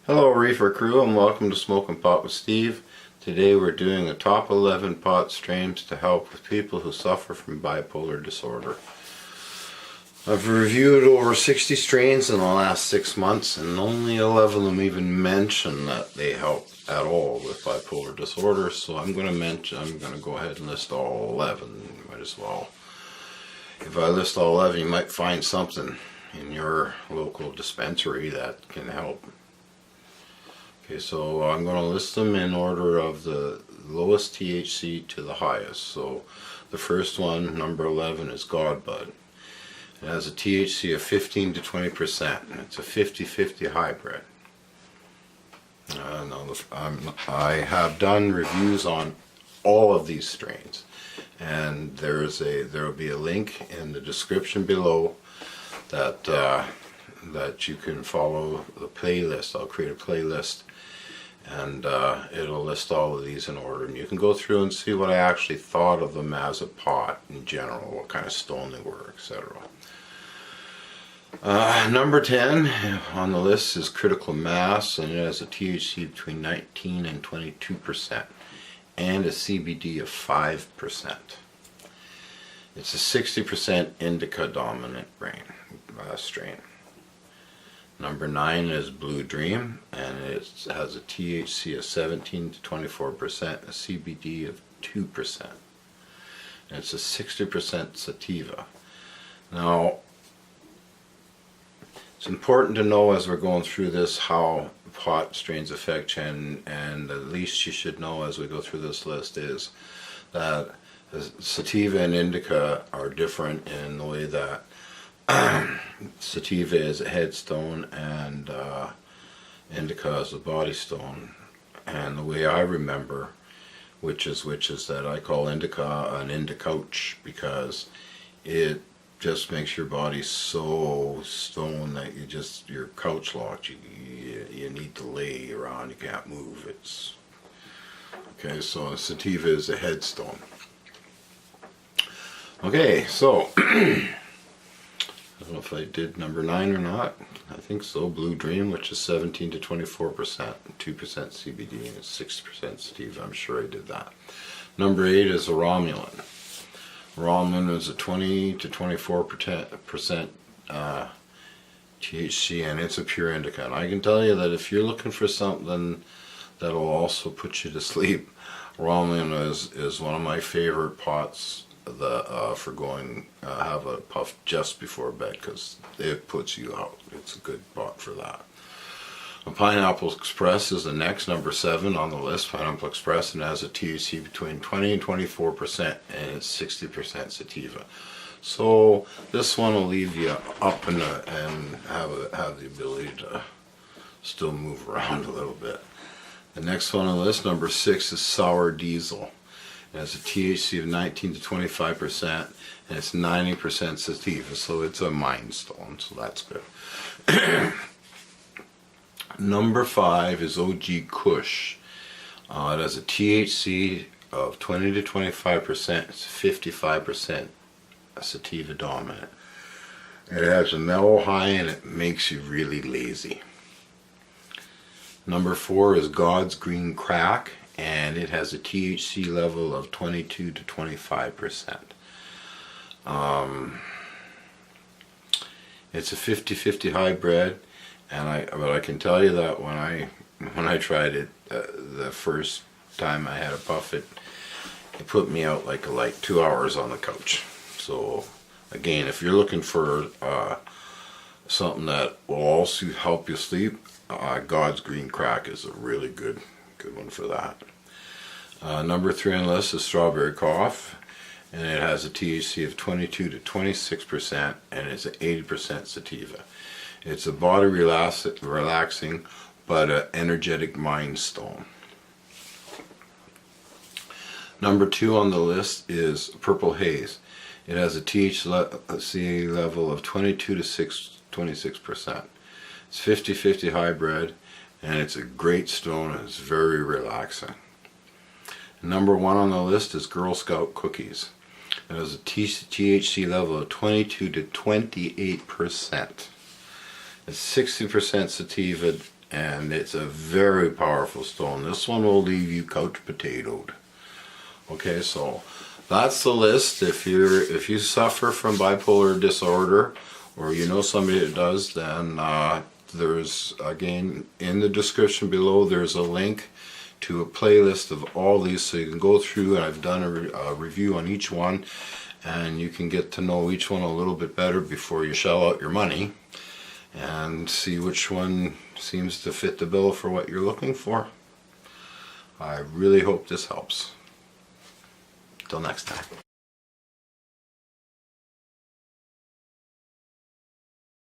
Hello Reefer Crew and welcome to Smoking Pot with Steve. Today we're doing a top 11 pot strains to help with people who suffer from bipolar disorder. I've reviewed over 60 strains in the last 6 months and only 11 of them even mention that they help at all with bipolar disorder, so I'm going to go ahead and list all 11. Might as well. If I list all 11, you might find something in your local dispensary that can help. Okay, so I'm going to list them in order of the lowest THC to the highest. So the first one, number 11, is Godbud. It has a THC of 15 to 20%. It's a 50-50 hybrid. I have done reviews on all of these strains, and there will be a link in the description below that you can follow the playlist. I'll create a playlist and it'll list all of these in order, and you can go through and see what I actually thought of them as a pot in general, what kind of stone they were, etc. Number 10 on the list is Critical Mass, and it has a THC between 19 and 22% and a CBD of 5%. It's a 60% indica dominant strain. Number 9 is Blue Dream, and it has a THC of 17 to 24%, a CBD of 2%. And it's a 60% sativa. Now, it's important to know as we're going through this how pot strains affect you, and the least you should know as we go through this list is that sativa and indica are different in the way that sativa is a headstone and indica is a body stone. And the way I remember which is that I call indica an indicouch, because it just makes your body so stoned that you're couch locked. You need to lay around, you can't move. It's okay. So sativa is a headstone. Okay, so I don't know if I did number 9 or not. I think so. Blue Dream, which is 17 to 24%, 2% CBD, and 6% sativa. I'm sure I did that. Number 8 is a Rornulan. Rornulan is a 20 to 24% THC, and it's a pure indica. And I can tell you that if you're looking for something that'll also put you to sleep, Rornulan is one of my favorite pots for going have a puff just before bed, because it puts you out. It's a good pot for that. Pineapple Express is the next, number 7 on the list. Pineapple Express, and has a THC between 20 and 24%, and it's 60% sativa. So this one will leave you up and have the ability to still move around a little bit. The next one on the list, number 6, is Sour Deisel. It has a THC of 19 to 25%, and it's 90% sativa, so it's a mind stone, so that's good. Number 5 is OG Kush. It has a THC of 20 to 25%, it's 55% sativa dominant. It has a mellow high, and it makes you really lazy. Number 4 is God's Green Crack, and it has a THC level of 22 to 25%. It's a 50-50 hybrid, but I can tell you that when I tried it the first time I had a puff, it put me out like a light, 2 hours on the couch. So again, if you're looking for something that will also help you sleep, God's Green Crack is a really good one for that. Number 3 on the list is Strawberry Cough, and it has a THC of 22 to 26%, and it's an 80% sativa. It's a body relaxing but an energetic mind stone. Number 2 on the list is Purple Haze. It has a THC level of 22 to 26%. It's 50-50 hybrid, and it's a great stone, and it's very relaxing. Number 1 on the list is Girl Scout Cookies. It has a THC level of 22 to 28%. It's 60% sativa and it's a very powerful stone. This one will leave you couch potatoed. Okay, so that's the list. If you suffer from bipolar disorder, or you know somebody that does, then there's, again, in the description below, there's a link to a playlist of all these, so you can go through, and I've done a review on each one, and you can get to know each one a little bit better before you shell out your money, and see which one seems to fit the bill for what you're looking for. I really hope this helps. Till next time.